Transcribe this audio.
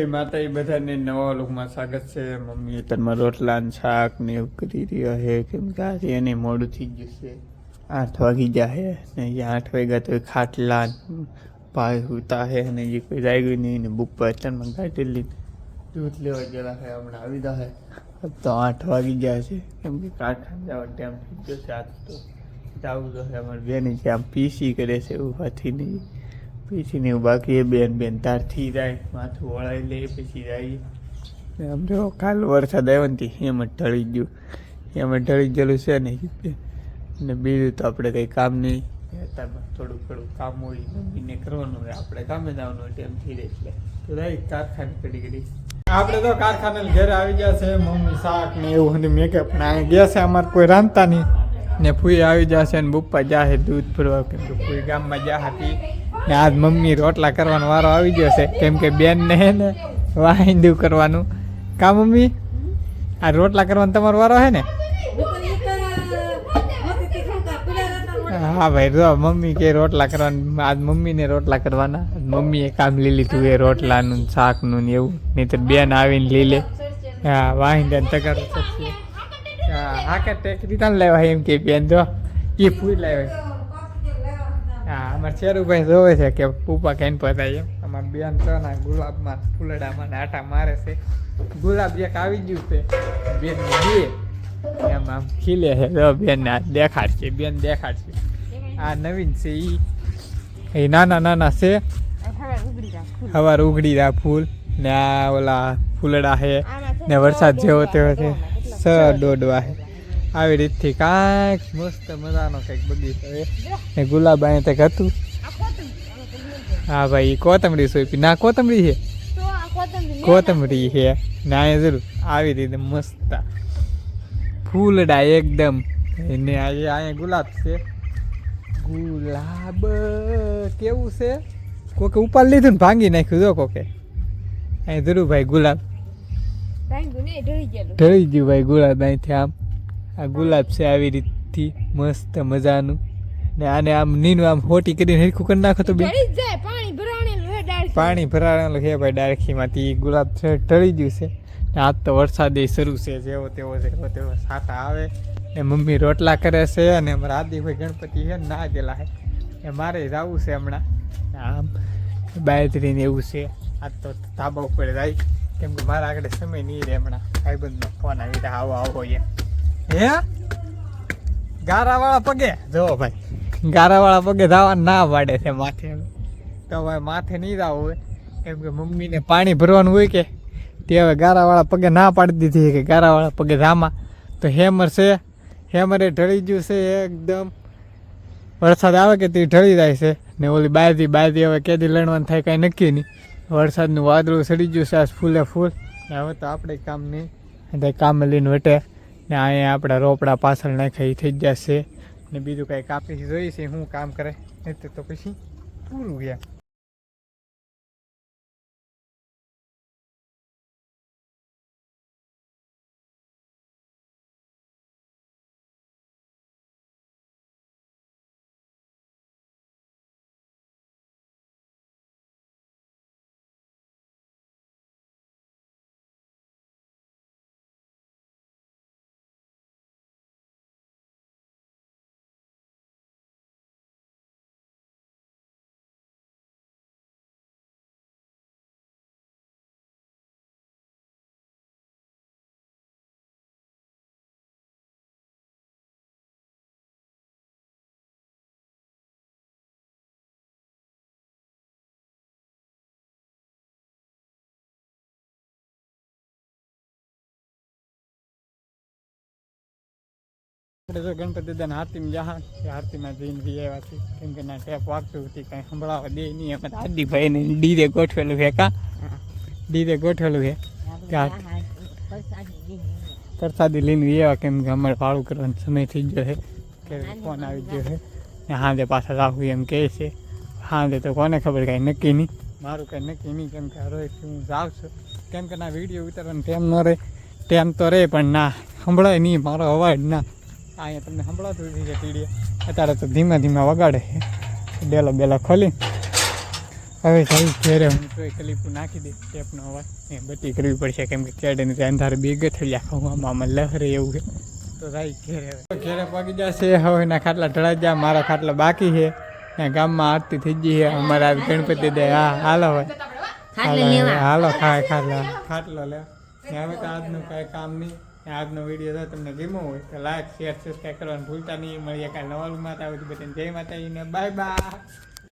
માતા બધાને નવા લોકમાં સ્વાગત છે. મમ્મી તમારા રોટલા ને શાક ને એવું કરી રહ્યા છે કેમ કે આજે એને મોડું થઈ ગયું છે. 8 વાગી ગયા છે ને 8 વાગ્યા તો ખાટલા ભાઈ ઉતા છે ને એ કોઈ જાગ્યું નહીં ને બુક પર અચાનક ગાડી લઈને દૂધ લેવા ગયેલા છે. હમણાં આવી ગયા છે તો 8 વાગી ગયા છે કેમ કે કારખાને જવા ટાઈમ થઈ ગયો છે. આજ તો જવું તો છે. અમારી બેન જે આમ પીસી કરે છે એવું હાથી નહીં પછી ને એવું બાકી બેન તારથી જાય માથું વળાવી લે પછી જાય. આમ જો કાલ વરસાદ આવ્યો ને એમ જ ઢળી ગયું છે ને બીજું તો આપણે કંઈ કામ નહીં. થોડું કામ હોય મમ્મીને કરવાનું હોય, આપણે કામે જવાનું હોય ટાઈમ થઈ જાય એટલે તો જાય કારખાને કરી આપણે તો કારખાને ઘરે આવી ગયા છે. મમ્મી શાક ને એવું મેકઅપ ને અહીં ગયા છે. અમારે કોઈ રાંધતા નહીં ને ફૂઈ આવી જશે ને બપ્પા જાહે દૂધ ભરવા કેમ કે ફૂઈ ગામમાં જા હતી ને આજ મમ્મી રોટલા કરવાનો વારો આવી ગયો છે કેમ કે બેન ને હે ને વાહિંદુ કરવાનું કા મમ્મી આ રોટલા કરવાનો તમારો વારો હે ને? હા ભાઈ જો મમ્મી કે રોટલા કરવાનું આજ મમ્મીને રોટલા કરવાના. મમ્મીએ કામ લઈ લીધું એ રોટલાનું શાકનું ને એવું, નહીં તો બેન આવીને લઈ લે. હા વાહિંદા તગાર શકશે. હા કે ટેકરી કાન લાવ્યા એમ કે બેન જો એ ફૂલ લાવ્યા. હા અમારે શેરુભાઈ જોવે છે કે પપ્પા કઈને પતાય એમ. અમારે બેન તો ના ગુલાબમાં ફૂલડામાં આટા મારે છે. ગુલાબ એક આવી ગયું છે બેન બે એમ આમ ખીલે છે. બેન દેખાડશે આ નવીન છે એ નાના છે. સવાર ઉગડી રહ્યા ફૂલ ને આ ઓલા ફૂલડા છે ને વરસાદ જેવો તેવો છે. દોડવા છે આવી રીતથી કાંઈક મસ્ત મજાનો કંઈક બગીચો ને ગુલાબ અહીંયા તક હતું. હા ભાઈ કોથમરી સોંપી ના કોથમરી છે ને અહીંયા જરૂર આવી રીતે મસ્ત ફૂલડા એકદમ. ને અહીંયા ગુલાબ છે. ગુલાબ કેવું છે કોકે ઉપાડ લીધું ને ભાંગી નાખ્યું જો કોકે. અહીં જરૂર ભાઈ ગુલાબ ઢળી ગયું ભાઈ ગુલાબ અહીંથી. આમ આ ગુલાબ છે આવી રીતથી મસ્ત મજાનું ને આને આમ નીનું આમ હોટી કરીને હરખું કરી નાખો તો પાણી ભરાણેલું છે ભાઈ ડાળખીમાંથી. ગુલાબ છે ઢળી ગયું છે ને આજ તો વરસાદ શરૂ છે જેવો તેવો સાટા આવે ને મમ્મી રોટલા કરે છે. અને અમારા આદિભાઈ ગણપતિ છે ને ના ગયેલા છે એ મારે જવું છે હમણાં આમ બાયત્રીને એવું છે. આજ તો ધાબા ઉપર જાય કેમ કે મારા આગળ સમય નહીં રહે. હમણાં ભાઈબંધનો ફોન આવી રહ્યા આવો હે ગારાવાળા પગે જો ભાઈ ગારાવાળા પગે જવા ના પાડે છે માથે. તો ભાઈ માથે નહીં જવું હોય કેમ કે મમ્મીને પાણી ભરવાનું હોય કે તે હવે ગારાવાળા પગે ના પાડી દીધી કે ગારાવાળા પગે જામા. તો હેમર છે હેમરે ઢળી ગયું છે એકદમ. વરસાદ આવે કે તે ઢળી જાય છે ને ઓલી બાયદી હવે કેદી લણવાનું થાય કાંઈ નક્કી નહીં. વરસાદનું વાદળું સડી ગયું છે ફૂલે ફૂલ. હવે તો આપણે કામ નહીં કામ લઈને વટે ને અહીંયા આપણા રોપડા પાછળ નાખાઈ થઈ જશે ને બીજું કાંઈ કાપી જોઈએ છે શું કામ કરે નહીં તો પછી પૂરું ગયા. આપણે તો ગણપતિ દાદાના આરતીમાં જહા આરતીમાં જઈને બી આવ્યા છીએ કેમ કે ના ટેપ વાગતું હતી કાંઈ સંભળાવા દે નહીં. એમ આદિભાઈને ડીરે ગોઠવેલું છે પ્રસાદી લઈને આવ્યા કેમ કે અમારે ભાડું કરવાનો સમય થઈ ગયો છે કે ફોન આવી ગયો છે ને હાંજે પાછા રાખવું એમ કહે છે. હાંજે તો કોને ખબર કાંઈ નક્કી નહીં. મારું કાંઈ નક્કી નહીં કેમ કે રોજ હું જાઉં છું કેમ કે ના વિડીયો ઉતારવાનો ટેમ તો રહે પણ ના સંભળાય નહીં મારો અવાજ ના. અહીંયા તમને સંભળાતું નથી ટીડીએ અત્યારે તો ધીમે વગાડે છે. ડેલો ખોલી હવે સાહેબ ઘેરે હું તો ક્લિપું નાખી દે ટેપનો અવાજ ને બત્તી કરવી પડશે કેમ કે કેડે અંધારે બે ગથડિયા ખાવામાં લહરે એવું છે તો ભાઈ ઘેરે પગી જશે. હવે એના ખાટલા ઢળાઈ જાય, મારા ખાટલા બાકી છે. ત્યાં ગામમાં આરતી થઈ ગઈ છે અમારા ગણપતિ દે. હા હાલો ભાઈ હાલો ખાટલો લે. હવે તો આજનું કાંઈ કામ નહીં. આજનો વિડીયો જો તમને ગમ્યો હોય તો લાઈક શેર સબસ્ક્રાઈબ કરવાનું ભૂલતા નહીં. મળીએ કાંઈ નવા માતા બધાને જય માતાજીને બાય બાય.